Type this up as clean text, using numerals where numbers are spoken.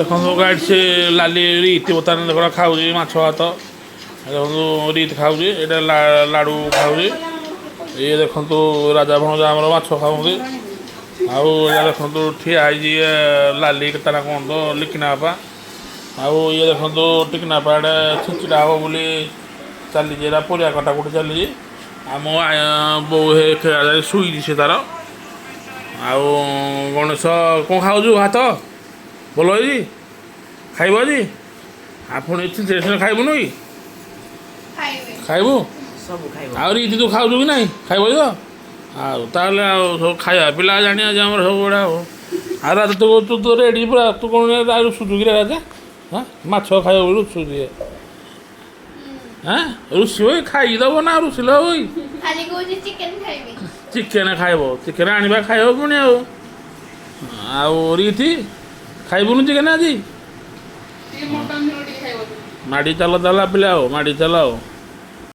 ଦେଖନ୍ତୁ ଗାଇଡ଼ ସେ ଲାଲି ରୀତି ବର୍ତ୍ତମାନ ଦେଖ ଖାଉଛି ମାଛ ଭାତ ଦେଖନ୍ତୁ ରୀତି ଖାଉଛି ଏଇଟା ଲାଡ଼ୁ ଖାଉଛି ଇଏ ଦେଖନ୍ତୁ ରାଜା ଭଣଜା ଆମର ମାଛ ଖାଉଛନ୍ତି ଆଉ ଏଇଟା ଦେଖନ୍ତୁ ଠିଆ ହେଇଛି ଲାଲି ତା ନା କ'ଣ ତ ଲିକିନା ବାପା ଆଉ ଇଏ ଦେଖନ୍ତୁ ଟିକିନା ବାପା ଏଇଟା ଛିଞ୍ଚିଡ଼ା ହେବ ବୋଲି ଚାଲିଛି ଏଇଟା ପରିବା କଟାକୁଟି ଚାଲିଛି ଆମ ବୋଉ ଖେଳା ଶୋଇଛି ସେ ତାର ଆଉ ଗଣେଶ କ'ଣ ଖାଉଛୁ ଭାତ ଭଲ ହେଇଛି ଖାଇବୁ ଆଜି ଆପଣ ଚିଞ୍ଚେଇ ଖାଇବୁନୁ କି ଖାଇବୁ ଆହୁରି ଇତି ତୁ ଖାଉଛୁ କି ନାହିଁ ଖାଇବ ତ ଆଉ ତାହେଲେ ଆଉ ସବୁ ଖାଇବା ପିଲା ଜାଣି ଆଜି ଆମର ସବୁ ଗୁଡ଼ା ଆଉ ଆଉ ରାଜା ତୁ ତ ରେଡ଼ି ପୁରା ତୁ କ'ଣ ରୁଷୁଛୁ କି ରାଜା ହଁ ମାଛ ଖାଇବ ବୋଲି ରୁଷୁଛୁ ହଁ ରୁଷିବ ଖାଇଦେବ ନା ରୁଷିଲେ ହବ କି ଚିକେନ ଖାଇବ ଚିକେନ ଆଣିବା ଖାଇବ ପୁଣି ଆଉ ରୀତି ଖାଇବୁନି ଚିକେନ ଆଜି ମାଡ଼ି ଚାଲ ତାହେଲେ ପିଲା ଆଉ ମାଡ଼ି ଚାଲ ଆଉ